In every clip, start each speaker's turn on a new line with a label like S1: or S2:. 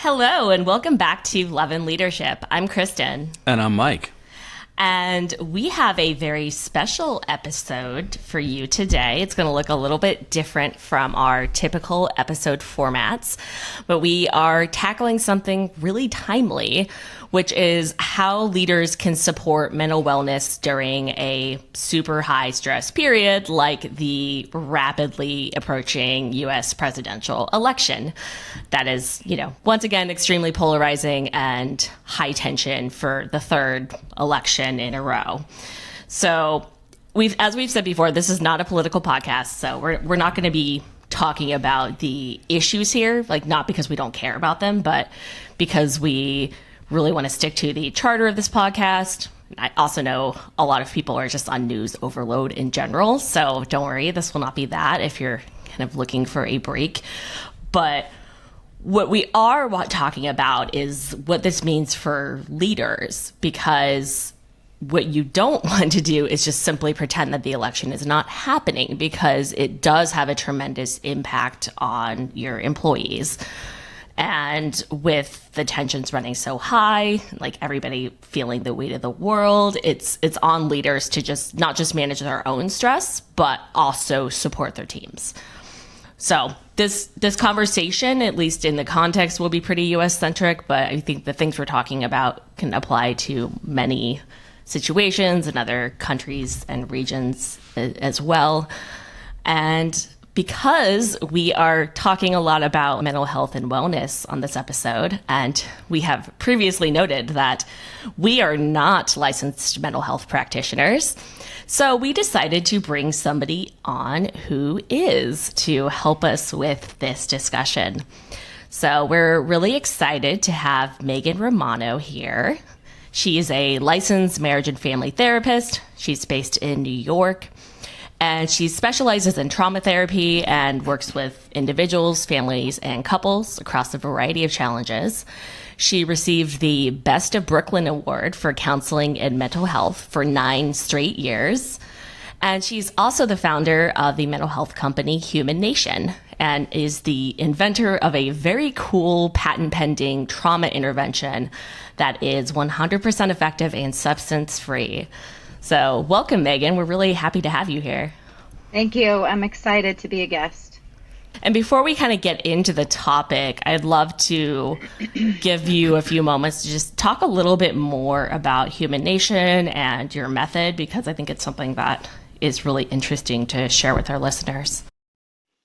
S1: Hello, and welcome back to Love and Leadership. I'm Kristen.
S2: And I'm Mike.
S1: And we have a very special episode for you today. It's going to look a little bit different from our typical episode formats, but we are tackling something really timely, which is how leaders can support mental wellness during a super high stress period like the rapidly approaching US presidential election. That is, once again, extremely polarizing and high tension for the third election in a row. So as we've said before, this is not a political podcast. So we're not going to be talking about the issues here, like not because we don't care about them, but because we really want to stick to the charter of this podcast. I also know a lot of people are just on news overload in general. So don't worry, this will not be that if you're kind of looking for a break. But what we are talking about is what this means for leaders, because what you don't want to do is just simply pretend that the election is not happening, because it does have a tremendous impact on your employees. And with the tensions running so high, like everybody feeling the weight of the world, it's on leaders to just not just manage their own stress, but also support their teams. So this conversation, at least in the context, will be pretty US-centric, but I think the things we're talking about can apply to many situations in other countries and regions as well. And because we are talking a lot about mental health and wellness on this episode, and we have previously noted that we are not licensed mental health practitioners, so we decided to bring somebody on who is to help us with this discussion. So we're really excited to have Megan Romano here. She is a licensed marriage and family therapist. She's based in New York. And she specializes in trauma therapy and works with individuals, families, and couples across a variety of challenges. She received the Best of Brooklyn Award for counseling and mental health for 9 straight years. And she's also the founder of the mental health company Human Nation, and is the inventor of a very cool patent-pending trauma intervention that is 100% effective and substance-free. So welcome, Megan. We're really happy to have you here.
S3: Thank you. I'm excited to be a guest.
S1: And before we kind of get into the topic, I'd love to give you a few moments to just talk a little bit more about Human Nation and your method, because I think it's something that is really interesting to share with our listeners.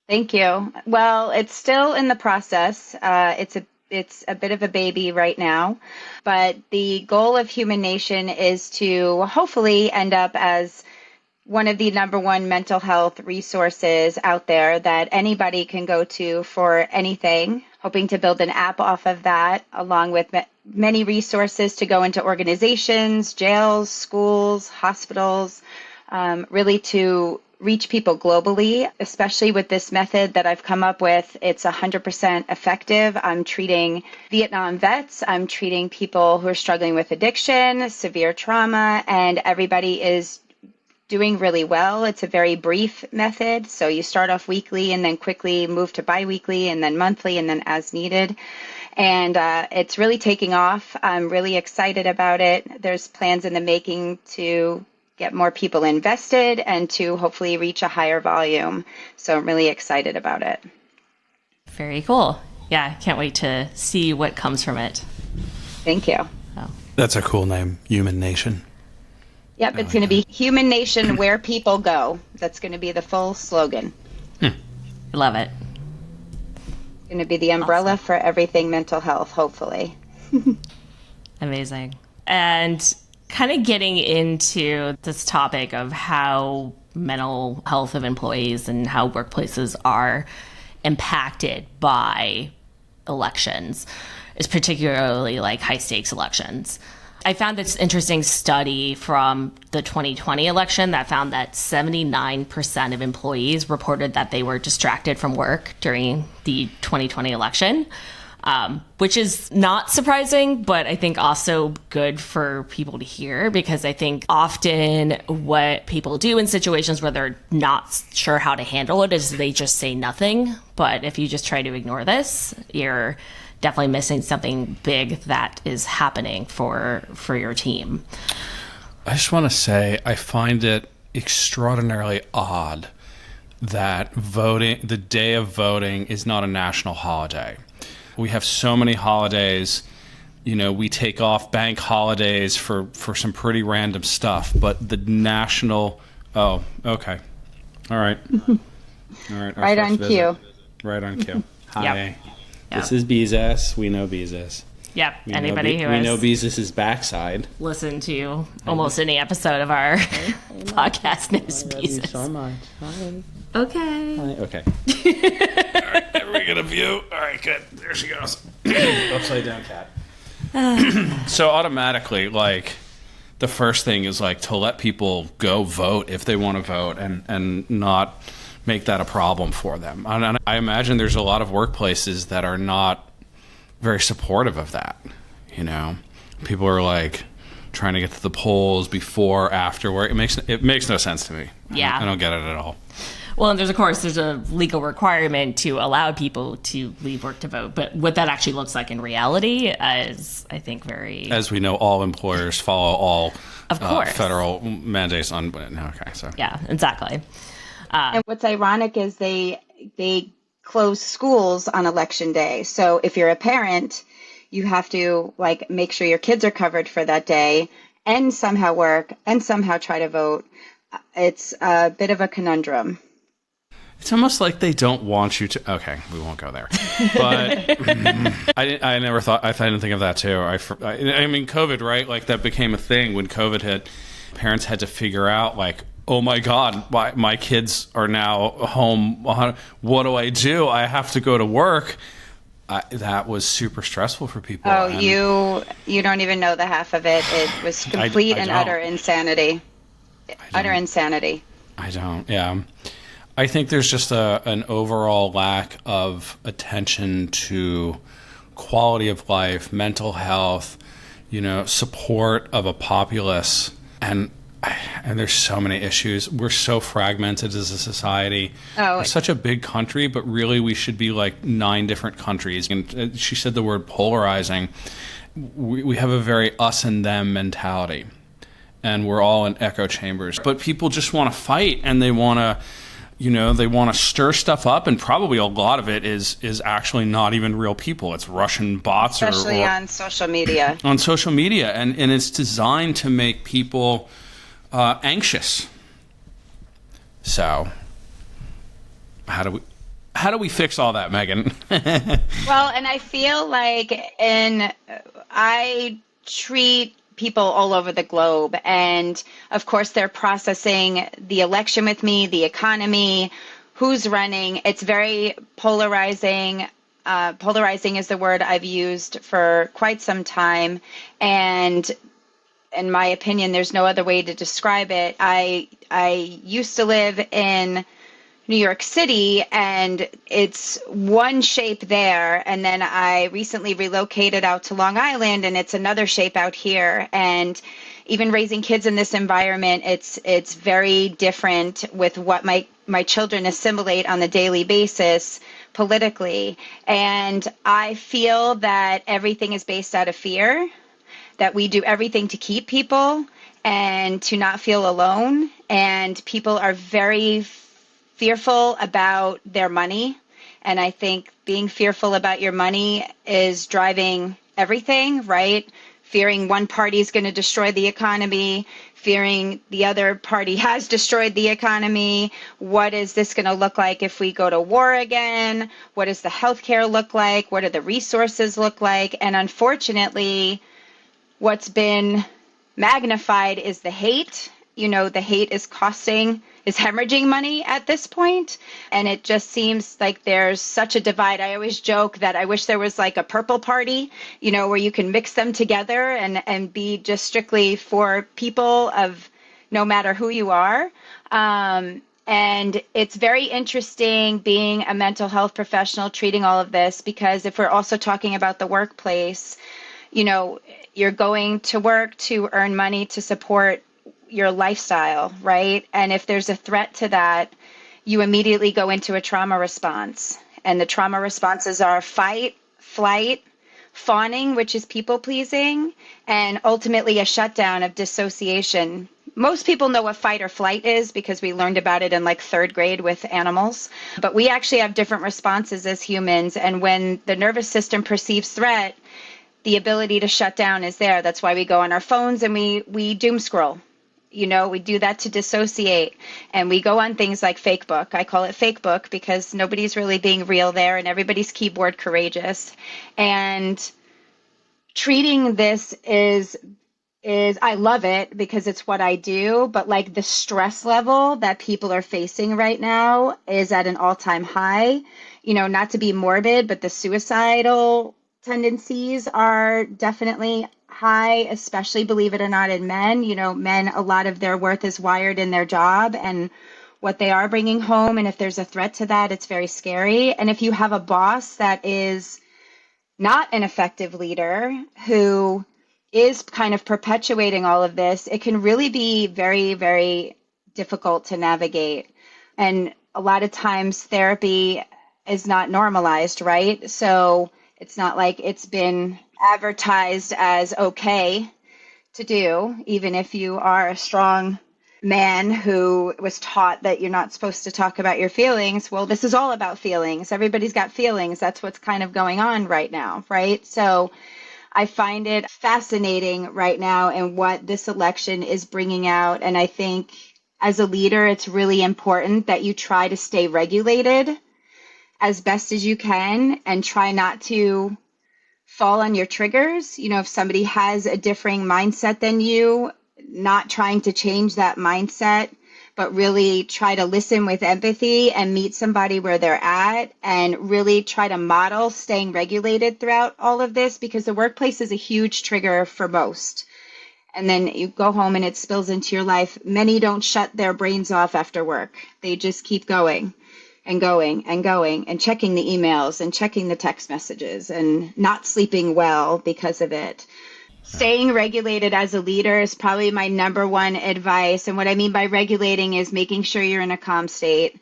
S3: Thank you. Well, it's still in the process. It's a bit of a baby right now, but the goal of Human Nation is to hopefully end up as one of the number one mental health resources out there that anybody can go to for anything, hoping to build an app off of that, along with many resources to go into organizations, jails, schools, hospitals, really to reach people globally, especially with this method that I've come up with. It's 100% effective. I'm treating Vietnam vets. I'm treating people who are struggling with addiction, severe trauma, and everybody is doing really well. It's a very brief method. So you start off weekly and then quickly move to biweekly and then monthly and then as needed. And it's really taking off. I'm really excited about it. There's plans in the making to get more people invested and to hopefully reach a higher volume. So I'm really excited about it.
S1: Very cool. Yeah, can't wait to see what comes from it.
S3: Thank you.
S1: Oh.
S2: That's a cool name, Human Nation.
S3: Yep, it's going to be Human Nation, where people go. That's going to be the full slogan.
S1: I love it.
S3: It's going to be the umbrella for everything mental health, hopefully.
S1: Amazing. And kind of getting into this topic of how mental health of employees and how workplaces are impacted by elections, is particularly like high stakes elections. I found this interesting study from the 2020 election that found that 79% of employees reported that they were distracted from work during the 2020 election, which is not surprising, but I think also good for people to hear, because I think often what people do in situations where they're not sure how to handle it is they just say nothing. But if you just try to ignore this, you're definitely missing something big that is happening for your team.
S2: I just want to say I find it extraordinarily odd that the day of voting is not a national holiday. We have so many holidays. We take off bank holidays for some pretty random stuff, but the national... Oh, okay. All right. All right.
S3: Right on cue.
S2: Right on cue. Hi.
S1: Yep.
S2: This is Beezus. We know Beezus.
S1: Yep.
S2: We
S1: has
S2: know Beezus' backside.
S1: listened to almost any episode of our podcast knows Beezus.
S2: So much. Hi.
S1: Okay.
S2: Okay. All right. There we get a view. All right. Good. There she goes. Upside down cat. So automatically, the first thing is to let people go vote if they want to vote and not make that a problem for them. And I imagine there's a lot of workplaces that are not very supportive of that. People are trying to get to the polls before, after work. It makes no sense to me.
S1: Yeah.
S2: I don't get it at all.
S1: Well, and there's a legal requirement to allow people to leave work to vote. But what that actually looks like in reality is, I think, very...
S2: As we know, all employers follow all
S1: of course.
S2: Federal mandates on... Okay, so...
S1: Yeah, exactly.
S3: And what's ironic is they close schools on election day. So if you're a parent, you have to make sure your kids are covered for that day and somehow work and somehow try to vote. It's a bit of a conundrum.
S2: It's almost like they don't want you to... Okay, we won't go there. But I never thought... I didn't think of that, too. I mean, COVID, right? That became a thing when COVID hit. Parents had to figure out, oh, my God, my kids are now home. What do? I have to go to work. That was super stressful for people.
S3: Oh, you don't even know the half of it. It was complete and utter insanity. Utter insanity.
S2: I don't, yeah. I think there's just an overall lack of attention to quality of life, mental health, support of a populace, and there's so many issues. We're so fragmented as a society. We're such a big country, but really we should be 9 different countries. And she said the word polarizing. We have a very us and them mentality, and we're all in echo chambers. But people just want to fight, and they want to... they want to stir stuff up, and probably a lot of it is actually not even real people. It's Russian bots,
S3: especially on social media.
S2: On social media, and it's designed to make people anxious. So, how do we fix all that, Megan?
S3: Well, and I feel I treat people all over the globe. And of course, they're processing the election with me, the economy, who's running. It's very polarizing. Polarizing is the word I've used for quite some time. And in my opinion, there's no other way to describe it. I used to live in New York City, and it's one shape there, and then I recently relocated out to Long Island, and it's another shape out here. And even raising kids in this environment, it's very different with what my children assimilate on a daily basis politically. And I feel that everything is based out of fear, that we do everything to keep people and to not feel alone. And people are very fearful about their money. And I think being fearful about your money is driving everything, right? Fearing one party is going to destroy the economy, fearing the other party has destroyed the economy. What is this going to look like if we go to war again? What does the healthcare look like? What do the resources look like? And unfortunately, what's been magnified is the hate. The hate is hemorrhaging money at this point. And it just seems like there's such a divide. I always joke that I wish there was a purple party, where you can mix them together and be just strictly for people of no matter who you are. And it's very interesting being a mental health professional treating all of this, because if we're also talking about the workplace, you're going to work to earn money to support your lifestyle, right? And if there's a threat to that, you immediately go into a trauma response. And the trauma responses are fight, flight, fawning, which is people pleasing, and ultimately a shutdown of dissociation. Most people know what fight or flight is because we learned about it in like third grade with animals, but we actually have different responses as humans. And when the nervous system perceives threat, the ability to shut down is there. That's why we go on our phones and we doom scroll. We do that to dissociate, and we go on things like Facebook. I call it fake book because nobody's really being real there, and everybody's keyboard courageous. And treating this is I love it because it's what I do, but like the stress level that people are facing right now is at an all-time high. Not to be morbid, but the suicidal tendencies are definitely high, especially, believe it or not, in men. Men, a lot of their worth is wired in their job and what they are bringing home. And if there's a threat to that, it's very scary. And if you have a boss that is not an effective leader who is kind of perpetuating all of this, it can really be very, very difficult to navigate. And a lot of times therapy is not normalized, right? So it's not like it's been advertised as okay to do, even if you are a strong man who was taught that you're not supposed to talk about your feelings. Well, this is all about feelings. Everybody's got feelings. That's what's kind of going on right now, right? So I find it fascinating right now and what this election is bringing out. And I think as a leader, it's really important that you try to stay regulated as best as you can and try not to fall on your triggers. If somebody has a differing mindset than you, not trying to change that mindset, but really try to listen with empathy and meet somebody where they're at and really try to model staying regulated throughout all of this, because the workplace is a huge trigger for most. And then you go home and it spills into your life. Many don't shut their brains off after work. They just keep going and going and going and checking the emails and checking the text messages and not sleeping well because of it. Staying regulated as a leader is probably my number one advice. And what I mean by regulating is making sure you're in a calm state,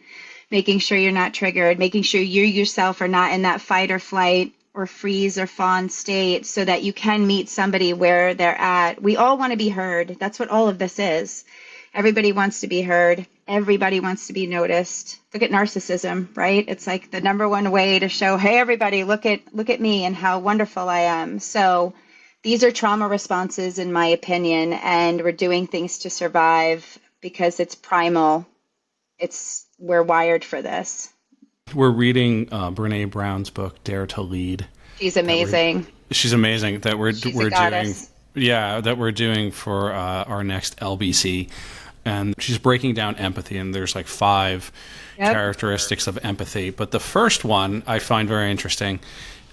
S3: making sure you're not triggered, making sure you yourself are not in that fight or flight or freeze or fawn state, so that you can meet somebody where they're at. We all want to be heard. That's what all of this is. Everybody wants to be heard. Everybody wants to be noticed. Look at narcissism, right? It's like the number one way to show, hey, everybody, look at me and how wonderful I am. So these are trauma responses, in my opinion, and we're doing things to survive because it's primal. We're wired for this.
S2: We're reading Brene Brown's book, Dare to Lead.
S3: She's amazing.
S2: She's amazing that we're doing.
S3: Yeah,
S2: that we're doing for our next LBC. And she's breaking down empathy, and there's like 5 characteristics of empathy. But the first one I find very interesting.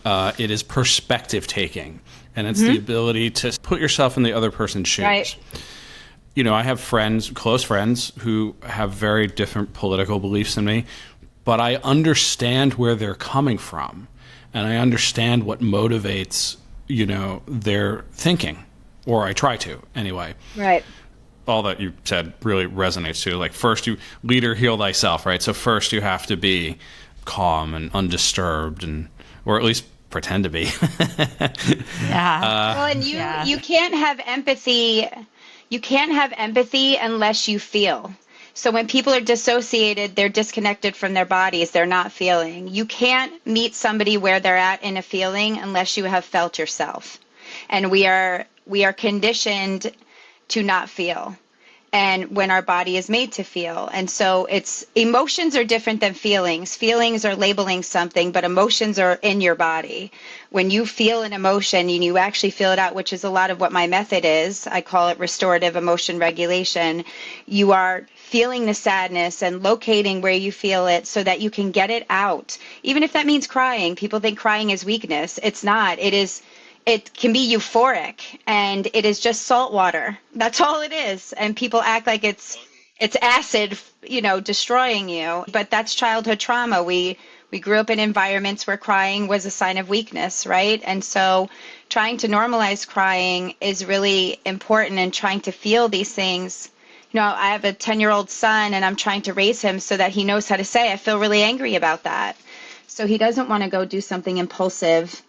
S2: It is perspective taking, and it's the ability to put yourself in the other person's shoes.
S3: Right.
S2: I have close friends who have very different political beliefs than me, but I understand where they're coming from, and I understand what motivates, their thinking, or I try to anyway.
S3: Right.
S2: All that you said really resonates too. Like, first, leader, heal thyself, right? So first you have to be calm and undisturbed, or at least pretend to be.
S1: Yeah.
S3: Well, and you can't have empathy. You can't have empathy unless you feel. So when people are dissociated, they're disconnected from their bodies. They're not feeling. You can't meet somebody where they're at in a feeling unless you have felt yourself. And we are conditioned to not feel, and when our body is made to feel. And so emotions are different than feelings. Feelings are labeling something, but emotions are in your body. When you feel an emotion and you actually feel it out, which is a lot of what my method is, I call it restorative emotion regulation. You are feeling the sadness and locating where you feel it so that you can get it out. Even if that means crying. People think crying is weakness. It's not. It can be euphoric, and it is just salt water. That's all it is. And people act like it's acid, destroying you. But that's childhood trauma. We grew up in environments where crying was a sign of weakness, right? And so trying to normalize crying is really important, and trying to feel these things. I have a 10-year-old son, and I'm trying to raise him so that he knows how to say, I feel really angry about that. So he doesn't want to go do something impulsive.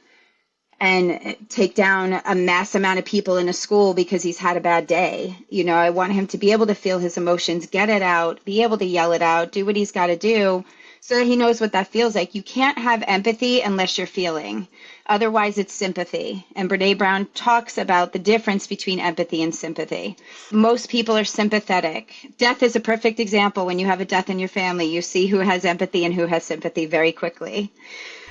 S3: and take down a mass amount of people in a school because he's had a bad day. I want him to be able to feel his emotions, get it out, be able to yell it out, do what he's got to do so that he knows what that feels like. You can't have empathy unless you're feeling. Otherwise, it's sympathy. And Brene Brown talks about the difference between empathy and sympathy. Most people are sympathetic. Death is a perfect example. When you have a death in your family, you see who has empathy and who has sympathy very quickly.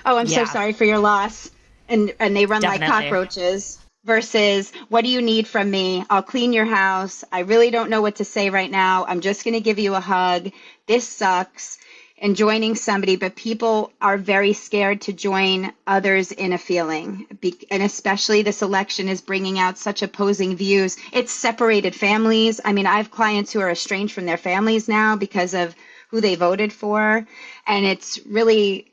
S3: Oh, I'm so sorry for your loss. And they run
S1: Definitely.
S3: like cockroaches versus what do you need from me? I'll clean your house. I really don't know what to say right now. I'm just going to give you a hug. This sucks. And joining somebody, but people are very scared to join others in a feeling. And especially this election is bringing out such opposing views. It's separated families. I mean, I have clients who are estranged from their families now because of who they voted for. And it's really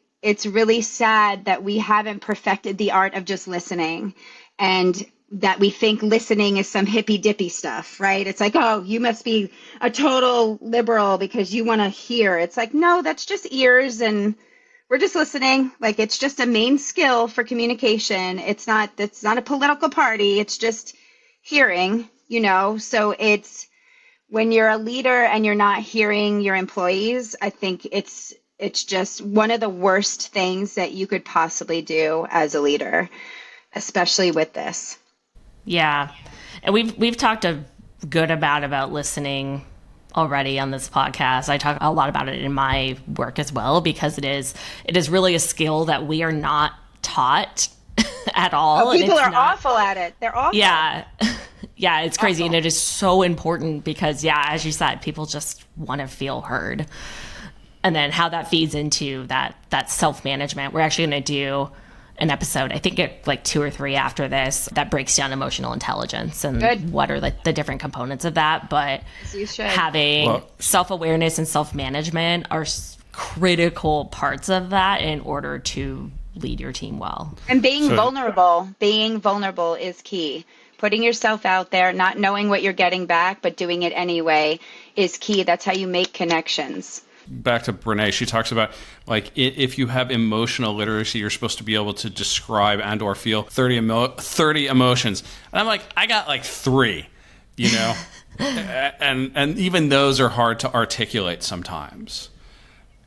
S3: sad that we haven't perfected the art of just listening, and that we think listening is some hippy dippy stuff, right? It's like, oh, you must be a total liberal because you want to hear. It's like, no, that's just ears, and we're just listening. Like, it's just a main skill for communication. It's not a political party. It's just hearing, so it's when you're a leader and you're not hearing your employees, I think it's just one of the worst things that you could possibly do as a leader, especially with this.
S1: Yeah. And we've talked a good amount about listening already on this podcast. I talk a lot about it in my work as well, because it is really a skill that we are not taught at all.
S3: Oh, people are awful at it. They're awful.
S1: Yeah. Yeah, it's crazy. And it is so important because, as you said, people just want to feel heard. And then how that feeds into that self-management. We're actually going to do an episode, I think like 2 or 3 after this, that breaks down emotional intelligence and what are the different components of that. But having self-awareness and self-management are critical parts of that in order to lead your team well.
S3: And being vulnerable is key. Putting yourself out there, not knowing what you're getting back, but doing it anyway is key. That's how you make connections.
S2: Back to Brene, she talks about, like, if you have emotional literacy, you're supposed to be able to describe and or feel 30 emotions. And I'm like, I got like 3, and even those are hard to articulate sometimes.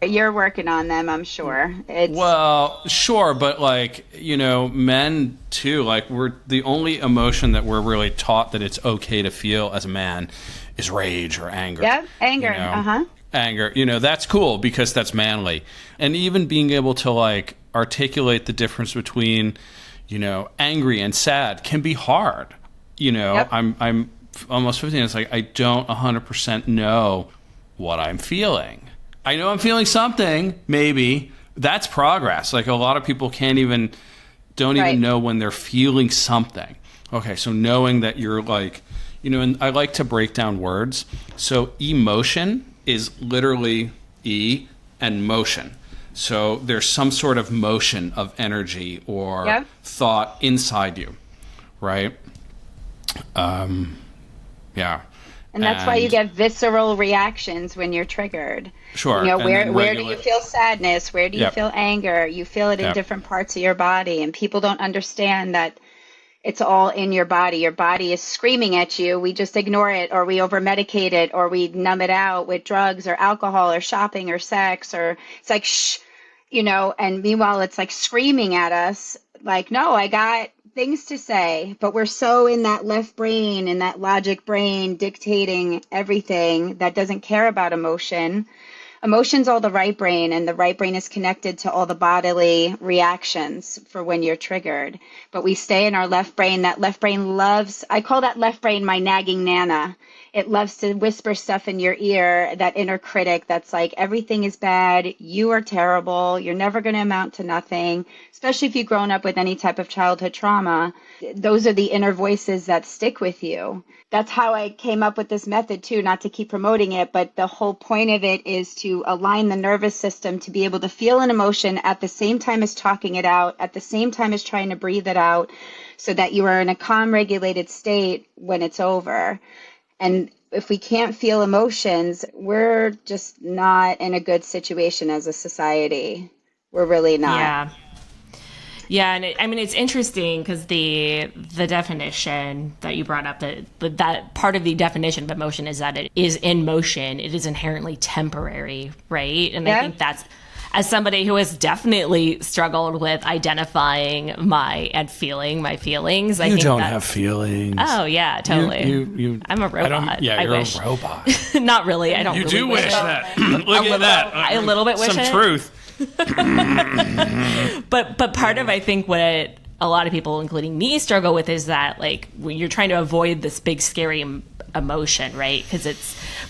S3: You're working on them, I'm sure.
S2: Well, sure, but men too, we're the only emotion that we're really taught that it's okay to feel as a man is rage or anger.
S3: Yeah, anger.
S2: Anger, that's cool because that's manly. And even being able to articulate the difference between, angry and sad can be hard. Yep. I'm almost 50 and it's like I don't 100% know what I'm feeling. I know I'm feeling something, maybe. That's progress. A lot of people don't even know when they're feeling something. Okay, so knowing that you're and I like to break down words. So emotion is literally E and motion. So there's some sort of motion of energy or thought inside you, right? Yeah.
S3: And that's why you get visceral reactions when you're triggered.
S2: Sure.
S3: Where do you feel sadness? Where do you feel anger? You feel it in different parts of your body. And people don't understand that it's all in your body. Your body is screaming at you. We just ignore it, or we over-medicate it, or we numb it out with drugs or alcohol or shopping or sex, or it's like, shh, and meanwhile it's screaming at us no, I got things to say, but we're so in that left brain, in that logic brain dictating everything that doesn't care about emotion. Emotion's all the right brain, and the right brain is connected to all the bodily reactions for when you're triggered. But we stay in our left brain. That left brain loves, I call that left brain my nagging nana. It loves to whisper stuff in your ear, that inner critic that's like, everything is bad, you are terrible, you're never going to amount to nothing, especially if you've grown up with any type of childhood trauma. Those are the inner voices that stick with you. That's how I came up with this method too, not to keep promoting it, but the whole point of it is to align the nervous system to be able to feel an emotion at the same time as talking it out, at the same time as trying to breathe it out, so that you are in a calm, regulated state when it's over. And if we can't feel emotions, we're just not in a good situation as a society. We're really not.
S1: Yeah. Yeah, and it's interesting because the definition that you brought up, that part of the definition of emotion is that it is in motion. It is inherently temporary, right? And I think that's, as somebody who has definitely struggled with identifying and feeling my feelings, I think
S2: don't have feelings.
S1: Oh yeah, totally.
S2: You
S1: I'm a robot.
S2: You're
S1: wish.
S2: A robot.
S1: Not really. I don't.
S2: You
S1: really
S2: do wish that. Look at that.
S1: I a little bit wish
S2: some
S1: it.
S2: Truth.
S1: But part of, I think, what a lot of people, including me, struggle with is that, like, when you're trying to avoid this big scary emotion, right?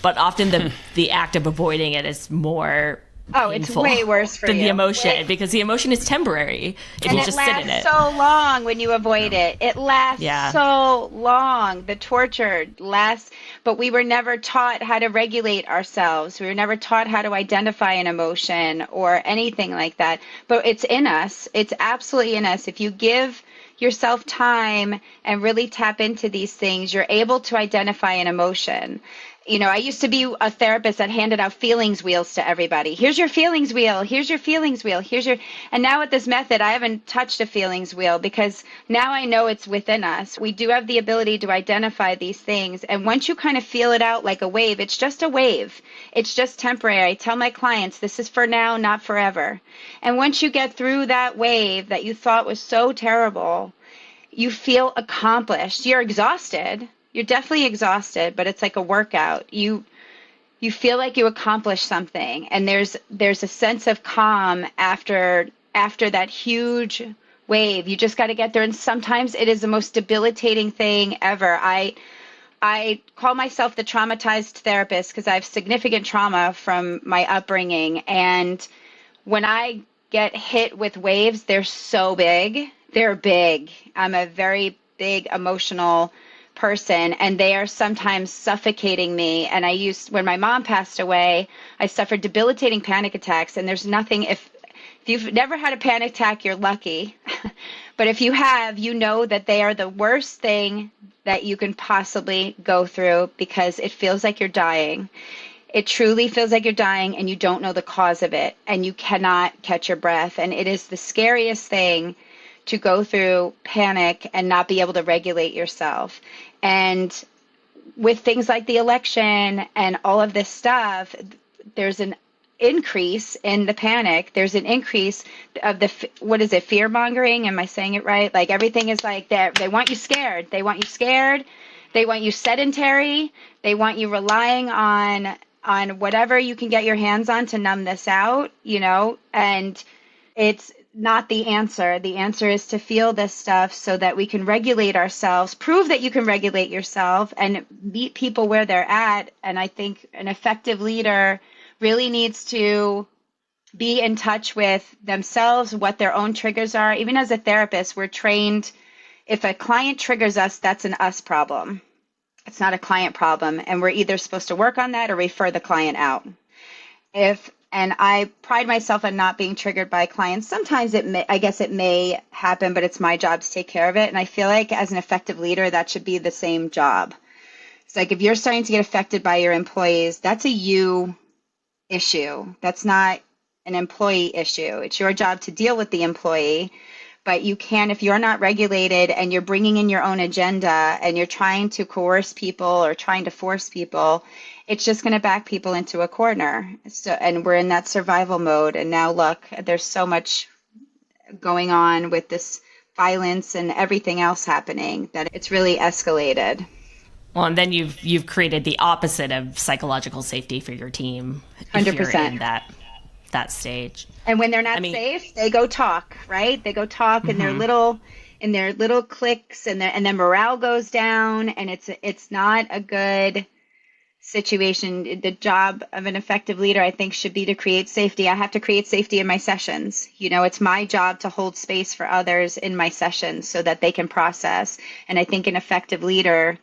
S1: But often the act of avoiding it is more
S3: it's way worse for
S1: than
S3: you.
S1: the emotion, because the emotion is temporary if you just sit in it.
S3: It lasts so long when you avoid it. It lasts so long. The torture lasts, but we were never taught how to regulate ourselves. We were never taught how to identify an emotion or anything like that. But it's in us. It's absolutely in us. If you give yourself time and really tap into these things, you're able to identify an emotion. You know, I used to be a therapist that handed out feelings wheels to everybody. Here's your feelings wheel. Here's your feelings wheel. And now with this method, I haven't touched a feelings wheel because now I know it's within us. We do have the ability to identify these things. And once you kind of feel it out like a wave, it's just a wave. It's just temporary. I tell my clients, this is for now, not forever. And once you get through that wave that you thought was so terrible, you feel accomplished. You're exhausted. You're definitely exhausted, but it's like a workout. You feel like you accomplished something, and there's a sense of calm after that huge wave. You just got to get there, and sometimes it is the most debilitating thing ever. I call myself the traumatized therapist because I have significant trauma from my upbringing, and when I get hit with waves, they're so big. They're big. I'm a very big emotional person, and they are sometimes suffocating me. And when my mom passed away, I suffered debilitating panic attacks, and there's nothing, if you've never had a panic attack, you're lucky. But if you have, you know that they are the worst thing that you can possibly go through, because it feels like you're dying. It truly feels like you're dying, and you don't know the cause of it, and you cannot catch your breath. And it is the scariest thing to go through panic and not be able to regulate yourself. And with things like the election and all of this stuff, there's an increase in the panic. There's an increase of fear mongering? Am I saying it right? Like, everything is like that. They want you scared. They want you scared. They want you sedentary. They want you relying on whatever you can get your hands on to numb this out, and it's not the answer. The answer is to feel this stuff so that we can regulate ourselves, prove that you can regulate yourself, and meet people where they're at. And I think an effective leader really needs to be in touch with themselves, what their own triggers are. Even as a therapist, we're trained, if a client triggers us, that's an us problem. It's not a client problem. And we're either supposed to work on that or refer the client out. And I pride myself on not being triggered by clients. Sometimes it may happen, but it's my job to take care of it. And I feel like as an effective leader, that should be the same job. It's like, if you're starting to get affected by your employees, that's a you issue. That's not an employee issue. It's your job to deal with the employee. But you can, if you're not regulated and you're bringing in your own agenda and you're trying to coerce people or trying to force people, it's just going to back people into a corner. And we're in that survival mode. And now look, there's so much going on with this violence and everything else happening that it's really escalated.
S1: Well, and then you've created the opposite of psychological safety for your team.
S3: 100%.
S1: If you're in that stage.
S3: And when they're not safe, they go talk, right? They go talk in their little cliques, and then morale goes down, and it's not a good situation. The job of an effective leader, I think, should be to create safety. I have to create safety in my sessions. It's my job to hold space for others in my sessions so that they can process. And I think an effective leader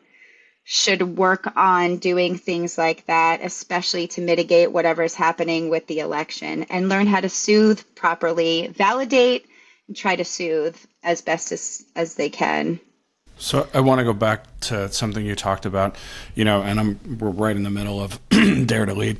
S3: should work on doing things like that, especially to mitigate whatever is happening with the election, and learn how to soothe properly, validate, and try to soothe as best as they can.
S2: So I want to go back to something you talked about, and we're right in the middle of Dare to Lead.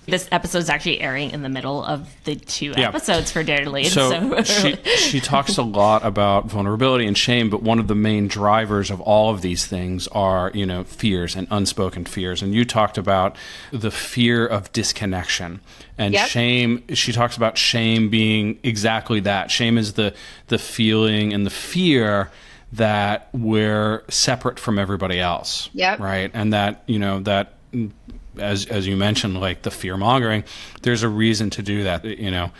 S1: This episode is actually airing in the middle of the two
S2: Yeah.
S1: episodes for Dare to Lead.
S2: So she talks a lot about vulnerability and shame, but one of the main drivers of all of these things are, fears and unspoken fears. And you talked about the fear of disconnection and
S3: Yep.
S2: shame. She talks about shame being exactly that. Shame is the feeling and the fear that we're separate from everybody else.
S3: Yep.
S2: Right. And that, as you mentioned, like the fear mongering, there's a reason to do that. The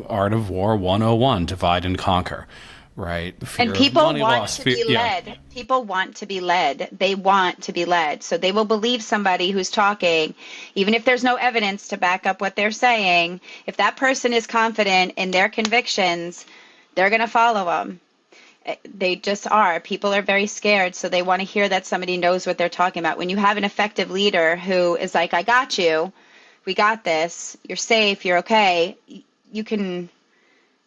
S2: Art of War 101, divide and conquer, right? The fear
S3: And
S2: of
S3: people
S2: money
S3: want
S2: loss,
S3: to be led.
S2: Yeah.
S3: People want to be led. They want to be led. So they will believe somebody who's talking, even if there's no evidence to back up what they're saying. If that person is confident in their convictions, they're going to follow them. They just are. People are very scared, so they want to hear that somebody knows what they're talking about. When you have an effective leader who is like, I got you, we got this, you're safe, you're okay, you can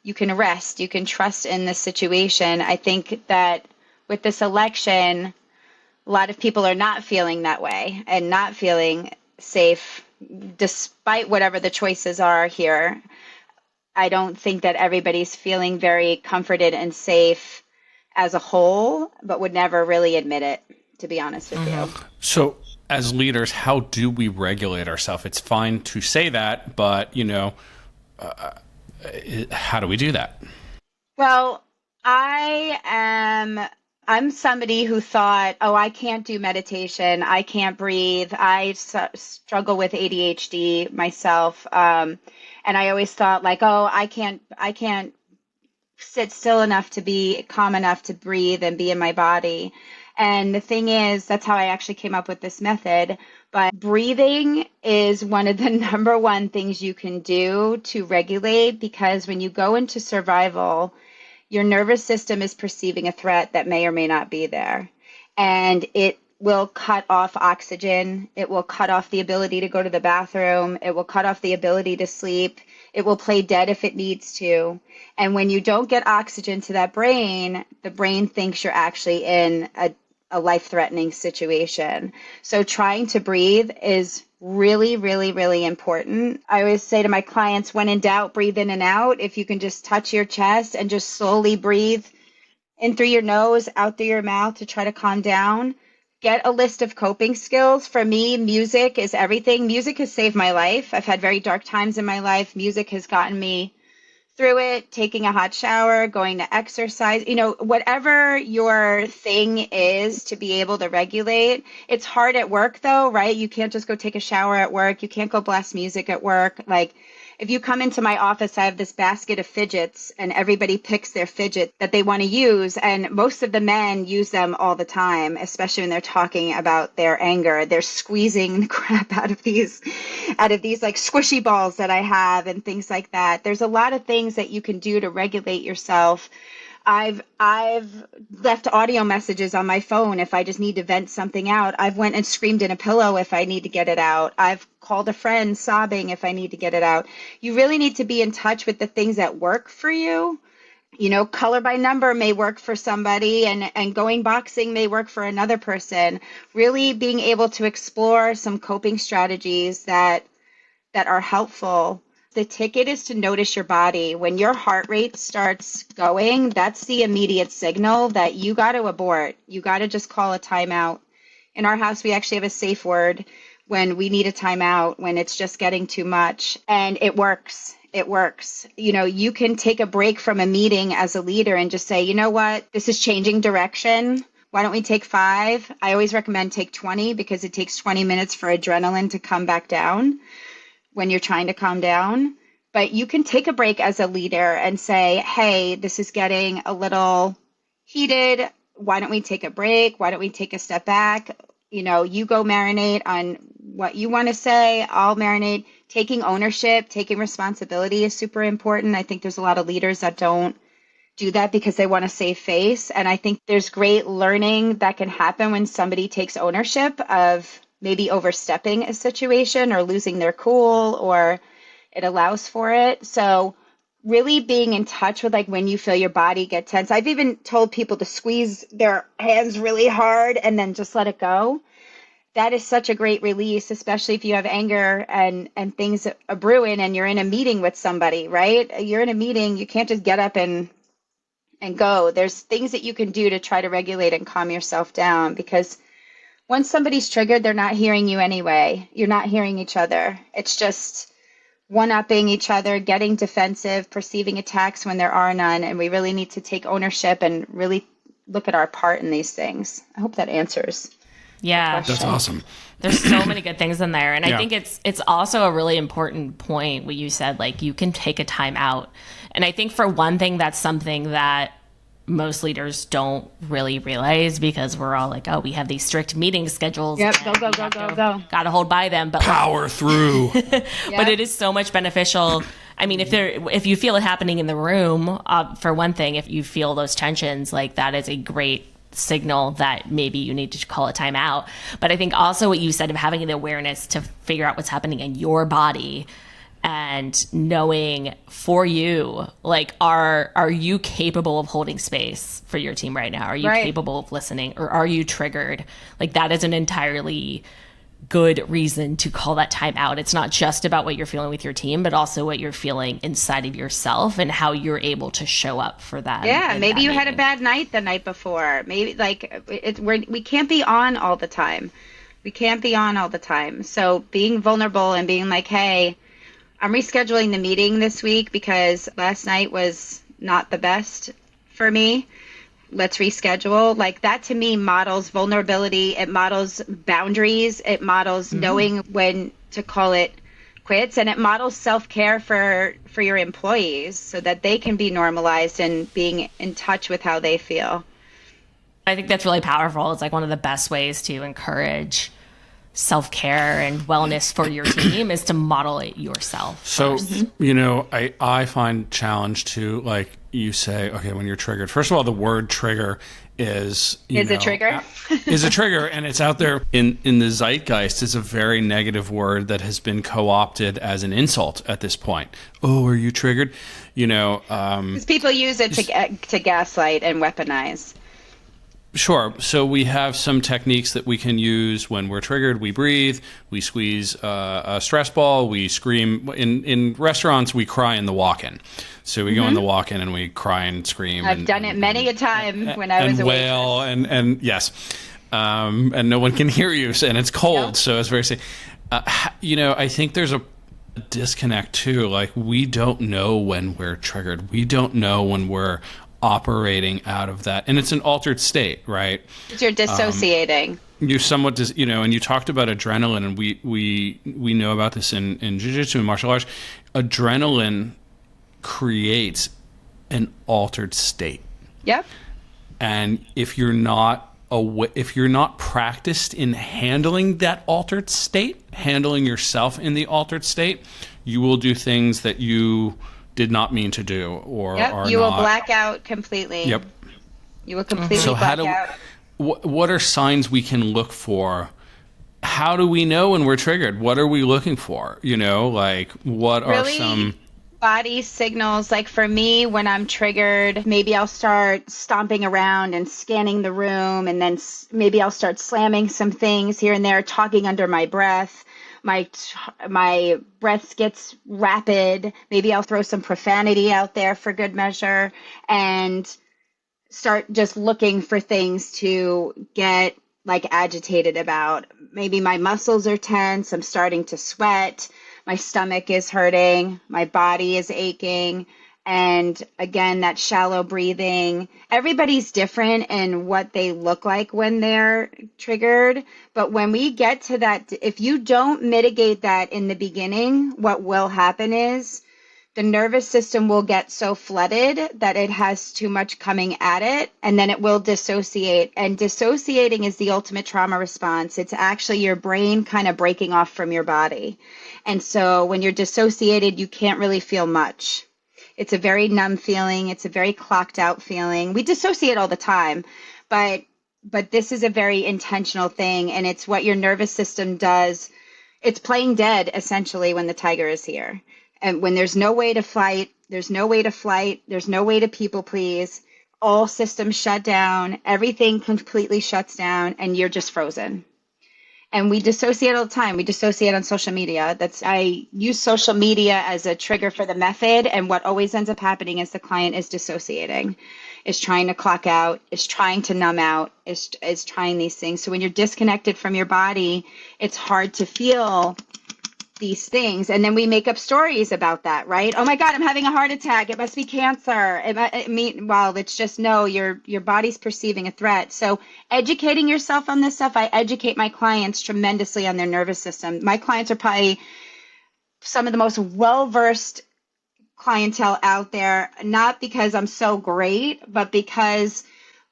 S3: rest, you can trust in this situation. I think that with this election, a lot of people are not feeling that way and not feeling safe, despite whatever the choices are here. I don't think that everybody's feeling very comforted and safe as a whole, but would never really admit it, to be honest with you.
S2: So as leaders, how do we regulate ourselves? It's fine to say that, but, how do we do that?
S3: Well, I'm somebody who thought, oh, I can't do meditation. I can't breathe. I struggle with ADHD myself. And I always thought like, oh, I can't sit still enough to be calm enough to breathe and be in my body. And the thing is, that's how I actually came up with this method. But breathing is one of the number one things you can do to regulate, because when you go into survival, your nervous system is perceiving a threat that may or may not be there. And it will cut off oxygen. It will cut off the ability to go to the bathroom. It will cut off the ability to sleep. It will play dead if it needs to. And when you don't get oxygen to that brain, the brain thinks you're actually in a life-threatening situation. So trying to breathe is really, really, really important. I always say to my clients, when in doubt, breathe in and out. If you can just touch your chest and just slowly breathe in through your nose, out through your mouth to try to calm down. Get a list of coping skills. For me, music is everything. Music has saved my life. I've had very dark times in my life. Music has gotten me through it. Taking a hot shower, going to exercise, whatever your thing is to be able to regulate. It's hard at work though, right? You can't just go take a shower at work. You can't go blast music at work. Like, if you come into my office, I have this basket of fidgets and everybody picks their fidget that they want to use. And most of the men use them all the time, especially when they're talking about their anger. They're squeezing the crap out of these like squishy balls that I have and things like that. There's a lot of things that you can do to regulate yourself. I've left audio messages on my phone if I just need to vent something out. I've went and screamed in a pillow if I need to get it out. I've called a friend sobbing if I need to get it out. You really need to be in touch with the things that work for you. Color by number may work for somebody and going boxing may work for another person. Really being able to explore some coping strategies that are helpful. The ticket is to notice your body. When your heart rate starts going, that's the immediate signal that you got to abort. You got to just call a timeout. In our house, we actually have a safe word when we need a timeout, when it's just getting too much. And it works. It works. You can take a break from a meeting as a leader and just say, you know what, this is changing direction. Why don't we take 5? I always recommend take 20 because it takes 20 minutes for adrenaline to come back down when you're trying to calm down. But you can take a break as a leader and say, hey, this is getting a little heated. Why don't we take a break? Why don't we take a step back? You go marinate on what you want to say. I'll marinate. Taking ownership, taking responsibility is super important. I think there's a lot of leaders that don't do that because they want to save face. And I think there's great learning that can happen when somebody takes ownership of maybe overstepping a situation or losing their cool, or it allows for it. So really being in touch with like when you feel your body get tense. I've even told people to squeeze their hands really hard and then just let it go. that is such a great release, especially if you have anger and things are brewing and you're in a meeting with somebody, right? You're in a meeting, you can't just get up and go. There's things that you can do to try to regulate and calm yourself down, because once somebody's triggered, they're not hearing you anyway. You're not hearing each other. It's just one-upping each other, getting defensive, perceiving attacks when there are none. And we really need to take ownership and really look at our part in these things. I hope that answers.
S1: Yeah.
S2: That's awesome.
S1: There's so many good things in there. And
S2: Yeah.
S1: I think it's also a really important point what you said, like you can take a time out. And I think for one thing, that's something that most leaders don't really realize, because we're all like, oh, we have these strict meeting schedules.
S3: Yep, go.
S1: Gotta hold by them. But
S2: Power through.
S1: but it is so much beneficial. I mean, if you feel it happening in the room, for one thing, if you feel those tensions, like that is a great signal that maybe you need to call a timeout. But I think also what you said of having the awareness to figure out what's happening in your body and knowing for you, like, are you capable of holding space for your team right now? Are you capable of listening, or are you triggered? Like, that is an entirely good reason to call that time out. It's not just about what you're feeling with your team, but also what you're feeling inside of yourself and how you're able to show up for that.
S3: Yeah, maybe you had a bad night the night before. Maybe we can't be on all the time. We can't be on all the time. So being vulnerable and being like, hey, I'm rescheduling the meeting this week because last night was not the best for me. Let's reschedule. Like, that to me models vulnerability. It models boundaries. It models knowing when to call it quits, and it models self-care for your employees so that they can be normalized and being in touch with how they feel.
S1: I think that's really powerful. It's like one of the best ways to encourage self-care and wellness for your team is to model it yourself.
S2: So, I find challenge to, like you say, okay, when you're triggered, first of all, the word trigger is
S3: a trigger.
S2: Is a trigger, and it's out there in the zeitgeist. It's a very negative word that has been co-opted as an insult at this point. Oh, are you triggered?
S3: Because people use it to gaslight and weaponize.
S2: Sure. So we have some techniques that we can use when we're triggered. We breathe, we squeeze a stress ball, we scream. In restaurants, we cry in the walk-in. So we go in the walk-in and we cry and scream.
S3: I've done it many a time when I was a waitress.
S2: Wail and yes. And no one can hear you, and it's cold, so it's very safe. I think there's a disconnect too. Like, we don't know when we're triggered. We don't know when we're operating out of that, and it's an altered state, right?
S3: You're dissociating.
S2: You're somewhat, and you talked about adrenaline, and we know about this in jiu-jitsu and martial arts. Adrenaline creates an altered state.
S3: Yep.
S2: And if you're not practiced in handling that altered state, handling yourself in the altered state, you will do things that you did not mean to do, or are
S3: you will
S2: not.
S3: black out completely.
S2: Yep.
S3: You will completely black out.
S2: What are signs we can look for? How do we know when we're triggered? What are we looking for? What are some
S3: body signals? Like, for me, when I'm triggered, maybe I'll start stomping around and scanning the room, and then maybe I'll start slamming some things here and there, talking under my breath. My breath gets rapid. Maybe I'll throw some profanity out there for good measure and start just looking for things to get agitated about. Maybe my muscles are tense. I'm starting to sweat. My stomach is hurting. My body is aching. And again, that shallow breathing. Everybody's different in what they look like when they're triggered. But when we get to that, if you don't mitigate that in the beginning, what will happen is the nervous system will get so flooded that it has too much coming at it, and then it will dissociate. And dissociating is the ultimate trauma response. It's actually your brain kind of breaking off from your body. And so when you're dissociated, you can't really feel much. It's a very numb feeling. It's a very clocked out feeling. We dissociate all the time, but this is a very intentional thing, and it's what your nervous system does. It's playing dead, essentially, when the tiger is here. And when there's no way to fight, there's no way to people please, all systems shut down, everything completely shuts down, and you're just frozen. And we dissociate all the time. We dissociate on social media. I use social media as a trigger for the method. And what always ends up happening is the client is dissociating, is trying to clock out, is trying to numb out, is trying these things. So when you're disconnected from your body, it's hard to feel these things. And then we make up stories about that, right? Oh my God, I'm having a heart attack. It must be cancer. Well, it's just, no, your body's perceiving a threat. So educating yourself on this stuff, I educate my clients tremendously on their nervous system. My clients are probably some of the most well-versed clientele out there, not because I'm so great, but because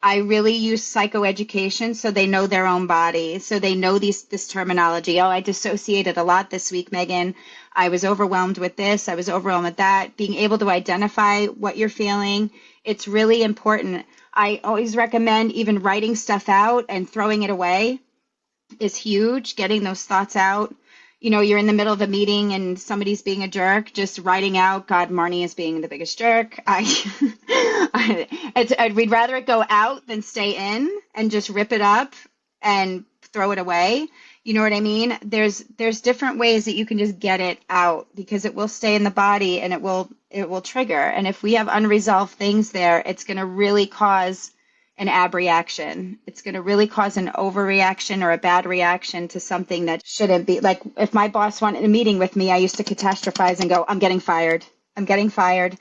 S3: I really use psychoeducation, so they know their own body, so they know this terminology. Oh, I dissociated a lot this week, Megan. I was overwhelmed with this. I was overwhelmed with that. Being able to identify what you're feeling, it's really important. I always recommend even writing stuff out and throwing it away is huge, getting those thoughts out. You know, you're in the middle of a meeting and somebody's being a jerk, just writing out, God, Marnie is being the biggest jerk. We'd rather it go out than stay in and just rip it up and throw it away. You know what I mean? There's different ways that you can just get it out, because it will stay in the body and it will trigger. And if we have unresolved things there, it's going to really cause an abreaction. It's going to really cause an overreaction or a bad reaction to something that shouldn't be. Like if my boss wanted a meeting with me, I used to catastrophize and go, I'm getting fired. I'm getting fired.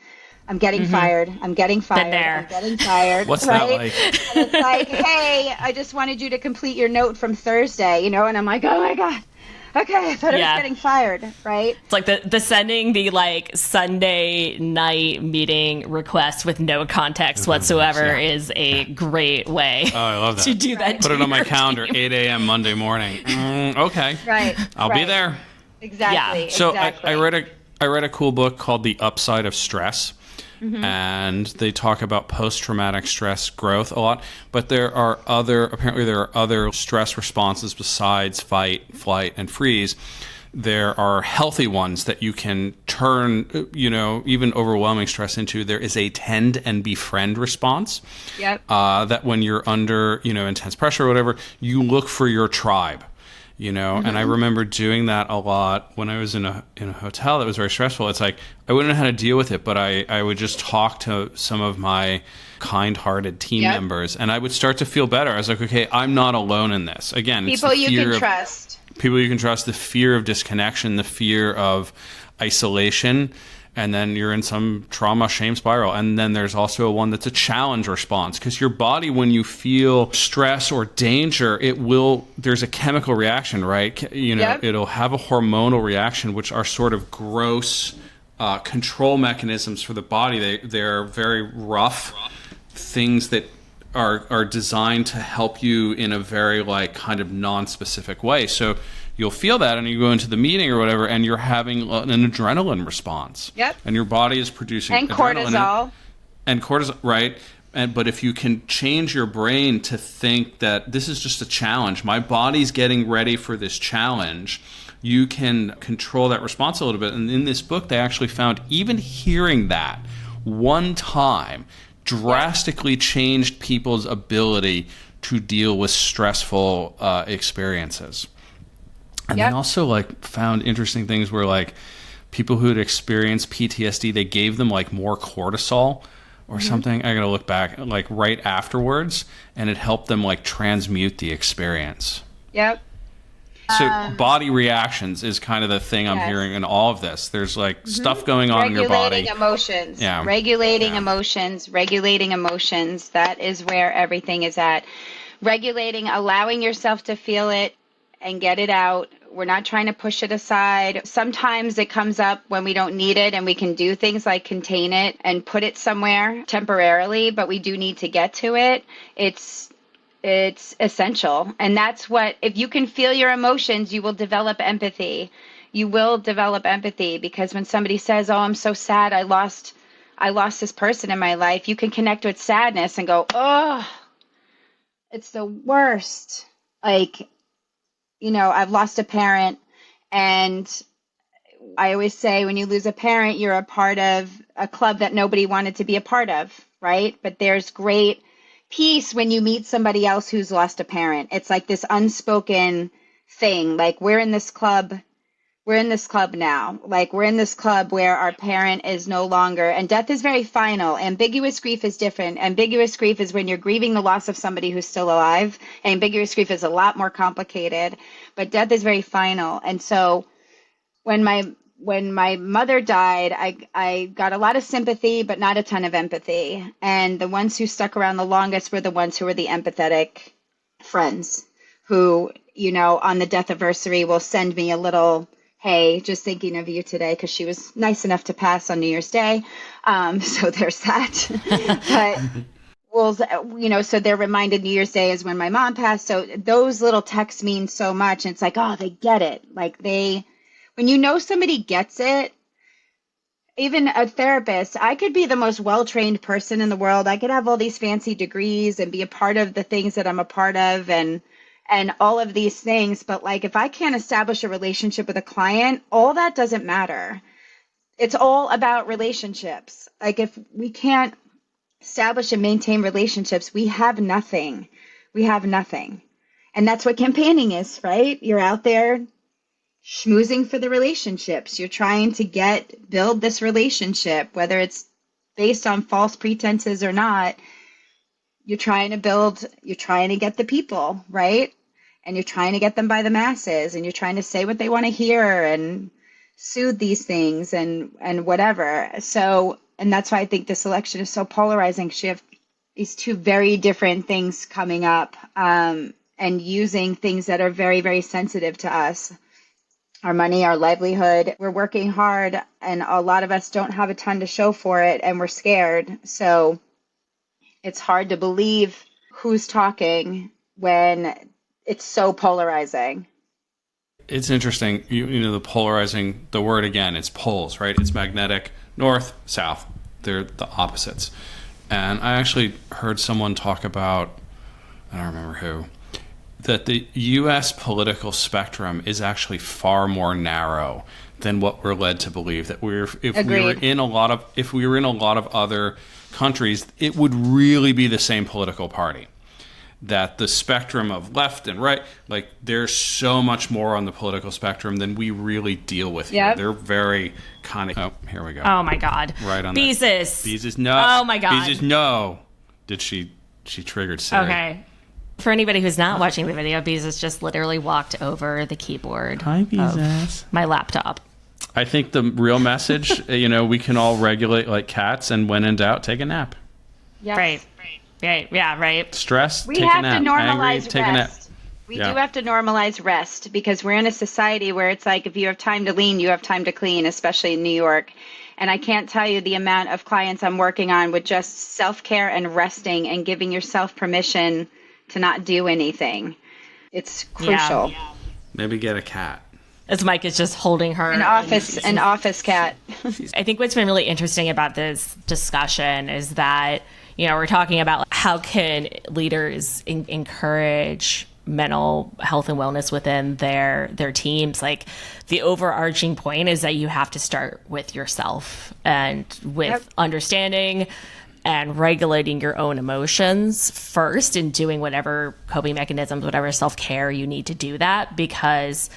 S3: I'm getting fired. I'm getting fired. I'm getting fired.
S2: What's
S3: right?
S2: that like?
S3: And it's like, hey, I just wanted you to complete your note from Thursday, you know, and I'm like, oh my God. Okay, I thought I was getting fired, right?
S1: It's like the sending the like Sunday night meeting request with no context whatsoever is a great way
S2: I love that.
S1: to do that.
S2: Put it on my calendar, 8 a.m. Monday morning. Okay.
S3: Right.
S2: I'll be there.
S3: Exactly.
S1: Yeah.
S2: So
S3: exactly.
S2: I read a cool book called The Upside of Stress. And they talk about post-traumatic stress growth a lot, but there are other stress responses besides fight, flight, and freeze. There are healthy ones that you can turn, even overwhelming stress into. There is a tend and befriend response.
S3: Yep.
S2: That when you're under, intense pressure or whatever, you look for your tribe. And I remember doing that a lot when I was in a hotel that was very stressful. It's like I wouldn't know how to deal with it, but I would just talk to some of my kind-hearted team members, and I would start to feel better. I was like, okay, I'm not alone in this. Again,
S3: people you can trust.
S2: People you can trust, the fear of disconnection, the fear of isolation, and then you're in some trauma shame spiral. And then there's also one that's a challenge response, because your body, when you feel stress or danger, there's a chemical reaction, right? It'll have a hormonal reaction, which are sort of gross control mechanisms for the body. They're very rough things that are designed to help you in a very kind of non-specific way. So you'll feel that, and you go into the meeting or whatever, and you're having an adrenaline response.
S3: Yep.
S2: And your body is producing
S3: and
S2: adrenaline.
S3: cortisol.
S2: And cortisol, right? But if you can change your brain to think that this is just a challenge, my body's getting ready for this challenge, you can control that response a little bit. And in this book, they actually found even hearing that one time drastically changed people's ability to deal with stressful experiences. And they also found interesting things where people who had experienced PTSD, they gave them more cortisol or something. I got to look back right afterwards, and it helped them transmute the experience.
S3: Yep.
S2: So body reactions is kind of the thing I'm hearing in all of this. There's stuff going on in your body.
S3: Regulating emotions.
S2: Yeah.
S3: Regulating emotions. That is where everything is at. Regulating, allowing yourself to feel it and get it out. We're not trying to push it aside. Sometimes it comes up when we don't need it, and we can do things like contain it and put it somewhere temporarily, but we do need to get to it. It's essential. And that's what, if you can feel your emotions, you will develop empathy. You will develop empathy, because when somebody says, oh, I'm so sad, I lost this person in my life, you can connect with sadness and go, oh, it's the worst. I've lost a parent, and I always say when you lose a parent, you're a part of a club that nobody wanted to be a part of, right? But there's great peace when you meet somebody else who's lost a parent. It's like this unspoken thing. Like we're in this club now. Like we're in this club where our parent is no longer, and death is very final. Ambiguous grief is different. Ambiguous grief is when you're grieving the loss of somebody who's still alive. Ambiguous grief is a lot more complicated, but death is very final. And so when my mother died, I got a lot of sympathy, but not a ton of empathy. And the ones who stuck around the longest were the ones who were the empathetic friends who, on the death anniversary will send me a little, hey, just thinking of you today, because she was nice enough to pass on New Year's Day. So there's that. But so they're reminded New Year's Day is when my mom passed. So those little texts mean so much. And it's like, oh, they get it. Like when somebody gets it, even a therapist, I could be the most well-trained person in the world. I could have all these fancy degrees and be a part of the things that I'm a part of and all of these things. But like, if I can't establish a relationship with a client, all that doesn't matter. It's all about relationships. Like if we can't establish and maintain relationships, we have nothing. We have nothing. And that's what campaigning is, right? You're out there schmoozing for the relationships. You're trying to build this relationship, whether it's based on false pretenses or not. You're trying to get the people, right? And you're trying to get them by the masses, and you're trying to say what they want to hear and soothe these things and whatever. So, and that's why I think this election is so polarizing. You have these two very different things coming up, and using things that are very, very sensitive to us. Our money, our livelihood. We're working hard, and a lot of us don't have a ton to show for it, and we're scared. So it's hard to believe who's talking when it's so polarizing.
S2: It's interesting. The polarizing, the word again, it's poles, right? It's magnetic, north, south. They're the opposites. And I actually heard someone talk about, I don't remember who, that the U.S. political spectrum is actually far more narrow than what we're led to believe. That if we were in a lot of other countries, it would really be the same political party. That the spectrum of left and right, like there's so much more on the political spectrum than we really deal with here. They're very kind of. Oh, here we go.
S1: Oh my God.
S2: Right on.
S1: Beezus.
S2: Beezus, no.
S1: Oh my God.
S2: Beezus, no. Did she triggered Siri?
S1: Okay. For anybody who's not watching the video, Beezus just literally walked over the keyboard.
S2: Hi, Beezus.
S1: My laptop.
S2: I think the real message, we can all regulate like cats, and when in doubt, take a nap.
S3: Yes.
S1: Right. Yeah, right.
S2: Stress,
S3: we
S2: take
S3: have
S2: a nap.
S3: to normalize
S2: Angry,
S3: rest.
S2: take a nap.
S3: We do have to normalize rest, because we're in a society where it's like, if you have time to lean, you have time to clean, especially in New York. And I can't tell you the amount of clients I'm working on with just self-care and resting and giving yourself permission to not do anything. It's crucial.
S1: Yeah.
S2: Maybe get a cat.
S1: As Mike is just holding her.
S3: An office cat.
S1: I think what's been really interesting about this discussion is that, we're talking about how can leaders encourage mental health and wellness within their teams. Like the overarching point is that you have to start with yourself and with understanding and regulating your own emotions first, and doing whatever coping mechanisms, whatever self-care you need to do that. Because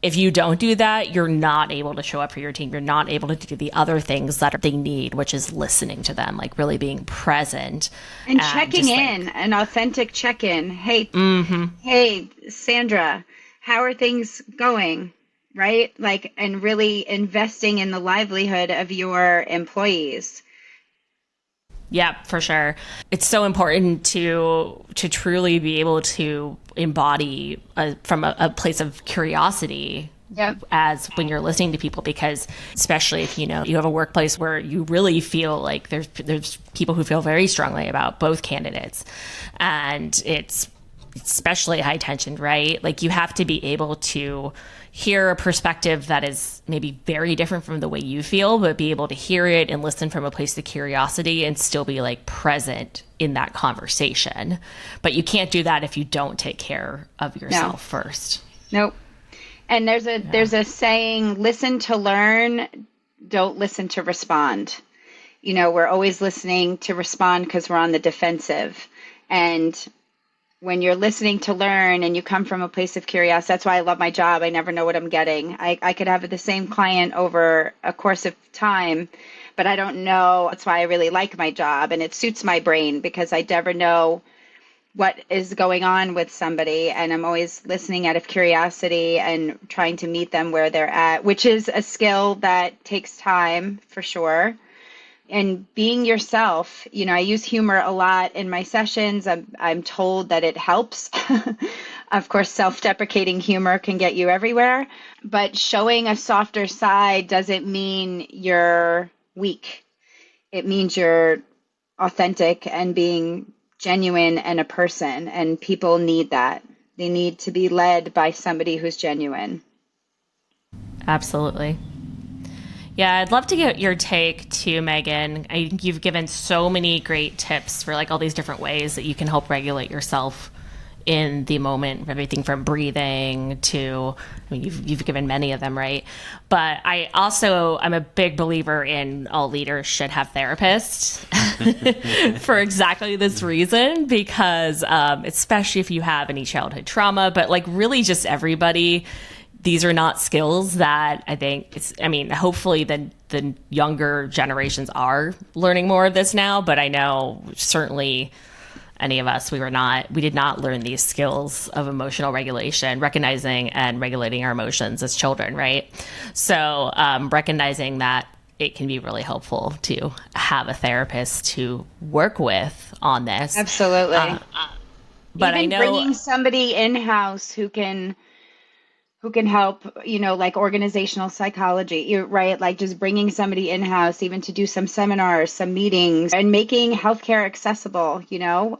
S1: if you don't do that, you're not able to show up for your team. You're not able to do the other things that they need, which is listening to them, like really being present.
S3: And checking in, an authentic check-in. Hey, Sandra, how are things going? Right? Like, and really investing in the livelihood of your employees.
S1: Yeah, for sure. It's so important to truly be able to embody from a place of curiosity.
S3: Yep.
S1: As when you're listening to people, because especially if you have a workplace where you really feel like there's people who feel very strongly about both candidates, and it's especially high tension, right? Like you have to be able to hear a perspective that is maybe very different from the way you feel, but be able to hear it and listen from a place of curiosity and still be like present in that conversation. But you can't do that if you don't take care of yourself first.
S3: Nope. And there's a saying, listen to learn, don't listen to respond. We're always listening to respond because we're on the defensive. And when you're listening to learn and you come from a place of curiosity. That's why I love my job. I never know what I'm getting. I could have the same client over a course of time, but I don't know. That's why I really like my job, and it suits my brain because I never know what is going on with somebody, and I'm always listening out of curiosity and trying to meet them where they're at, which is a skill that takes time for sure. And being yourself, I use humor a lot in my sessions. I'm told that it helps. Of course, self-deprecating humor can get you everywhere, but showing a softer side doesn't mean you're weak. It means you're authentic and being genuine and a person, and people need that. They need to be led by somebody who's genuine.
S1: Absolutely. Yeah, I'd love to get your take too, Megan. You've given so many great tips for like all these different ways that you can help regulate yourself in the moment, everything from breathing to, you've given many of them, right? But I'm a big believer in all leaders should have therapists for exactly this reason, because especially if you have any childhood trauma, but like really just everybody, these are not skills that I think hopefully the younger generations are learning more of this now, but I know certainly any of us, we did not learn these skills of emotional regulation, recognizing and regulating our emotions as children, right? So recognizing that it can be really helpful to have a therapist to work with on this.
S3: Absolutely.
S1: But
S3: even
S1: I know
S3: bringing somebody in-house who can help, like organizational psychology, right? Like just bringing somebody in-house, even to do some seminars, some meetings, and making healthcare accessible,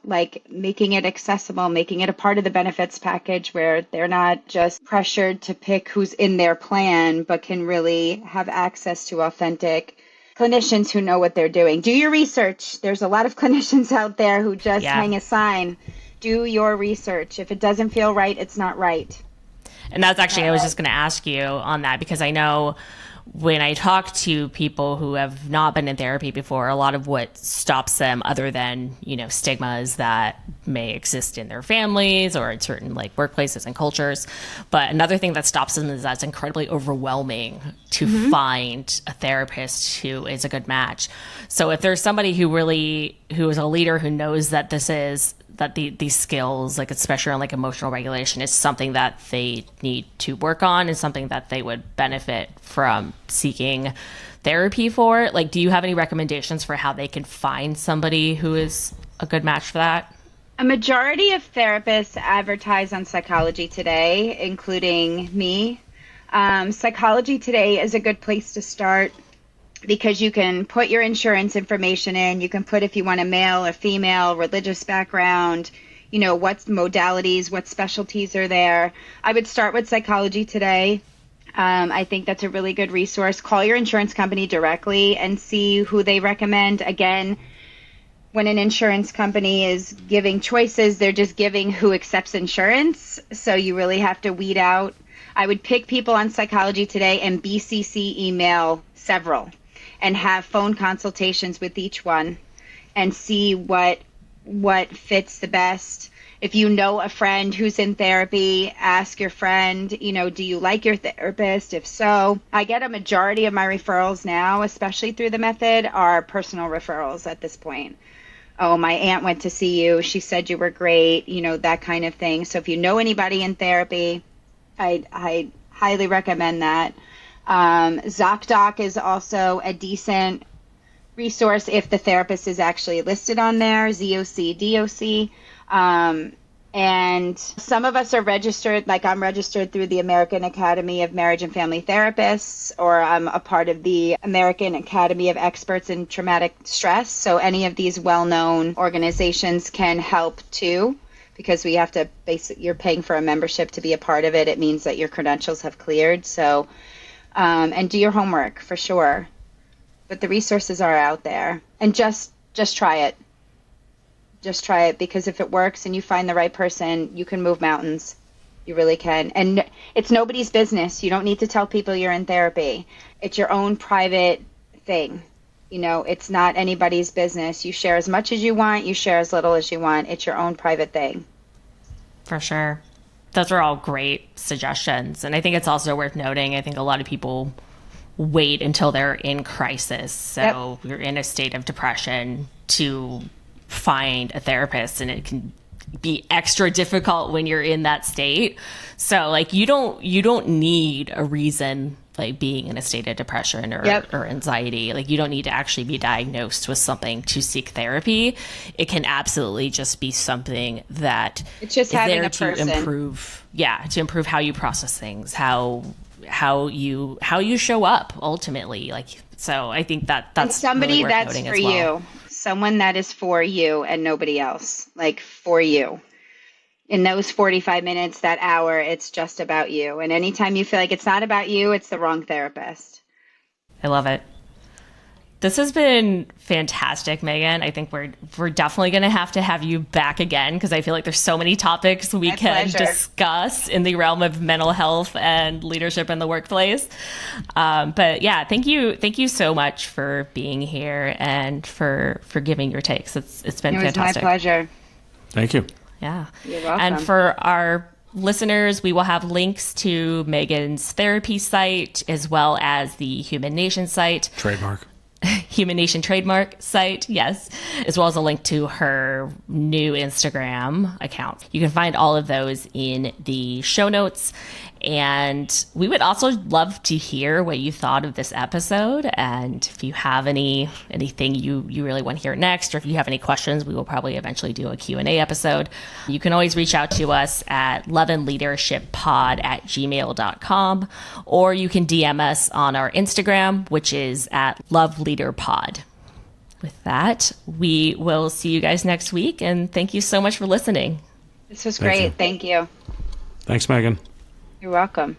S3: like making it accessible, making it a part of the benefits package where they're not just pressured to pick who's in their plan, but can really have access to authentic clinicians who know what they're doing. Do your research. There's a lot of clinicians out there who just hang a sign. Do your research. If it doesn't feel right, it's not right.
S1: And that's actually, I was just going to ask you on that, because I know when I talk to people who have not been in therapy before, a lot of what stops them, other than, stigmas that may exist in their families or in certain like workplaces and cultures. But another thing that stops them is that it's incredibly overwhelming to find a therapist who is a good match. So if there's somebody who is a leader who knows that these skills, like especially on like emotional regulation, is something that they need to work on, and something that they would benefit from seeking therapy for. Like, do you have any recommendations for how they can find somebody who is a good match for that?
S3: A majority of therapists advertise on Psychology Today, including me. Psychology Today is a good place to start, because you can put your insurance information in. You can put if you want a male or female, religious background, what modalities, what specialties are there. I would start with Psychology Today. I think that's a really good resource. Call your insurance company directly and see who they recommend. Again, when an insurance company is giving choices, they're just giving who accepts insurance. So you really have to weed out. I would pick people on Psychology Today and BCC email several, and have phone consultations with each one and see what fits the best. If you know a friend who's in therapy, ask your friend, do you like your therapist? If so, I get a majority of my referrals now, especially through the method, are personal referrals at this point. Oh, my aunt went to see you. She said you were great, that kind of thing. So if you know anybody in therapy, I highly recommend that. ZocDoc is also a decent resource if the therapist is actually listed on there, ZOC, DOC. And some of us are registered, like I'm registered through the American Academy of Marriage and Family Therapists, or I'm a part of the American Academy of Experts in Traumatic Stress. So any of these well-known organizations can help too, because we have to you're paying for a membership to be a part of it. It means that your credentials have cleared. So and do your homework for sure. But the resources are out there, and just try it. Just try it, because if it works and you find the right person, you can move mountains. You really can. And it's nobody's business. You don't need to tell people you're in therapy. It's your own private thing. It's not anybody's business. You share as much as you want. You share as little as you want. It's your own private thing.
S1: For sure. Those are all great suggestions. And I think it's also worth noting, I think a lot of people wait until they're in crisis. So you're in a state of depression to find a therapist, and it can be extra difficult when you're in that state. So like you don't need a reason, like being in a state of depression or anxiety. Like you don't need to actually be diagnosed with something to seek therapy. It can absolutely just be something that
S3: it's just
S1: is
S3: having
S1: there
S3: a person.
S1: to improve how you process things, how you show up ultimately. Like, so I think that's
S3: and somebody
S1: really worth
S3: that's
S1: noting
S3: for
S1: as well.
S3: you, someone that is for you and nobody else, like for you. In those 45 minutes, that hour, it's just about you. And anytime you feel like it's not about you, it's the wrong therapist.
S1: I love it. This has been fantastic, Megan. I think we're definitely going to have you back again, because I feel like there's so many topics we can discuss in the realm of mental health and leadership in the workplace. But yeah, thank you so much for being here and for giving your takes. It's been fantastic.
S3: It was my pleasure.
S2: Thank you.
S1: Yeah.
S3: You're welcome.
S1: And for our listeners, we will have links to Megan's therapy site as well as the Human Nation site.
S2: Trademark.
S1: Human Nation trademark site, yes, as well as a link to her new Instagram account. You can find all of those in the show notes. And we would also love to hear what you thought of this episode. And if you have anything you really want to hear next, or if you have any questions, we will probably eventually do a Q&A episode. You can always reach out to us at loveandleadershippod@gmail.com, or you can DM us on our Instagram, which is at loveleaderpod. With that, we will see you guys next week. And thank you so much for listening.
S3: This was great. Thank you.
S2: Thanks, Megan.
S3: You're welcome.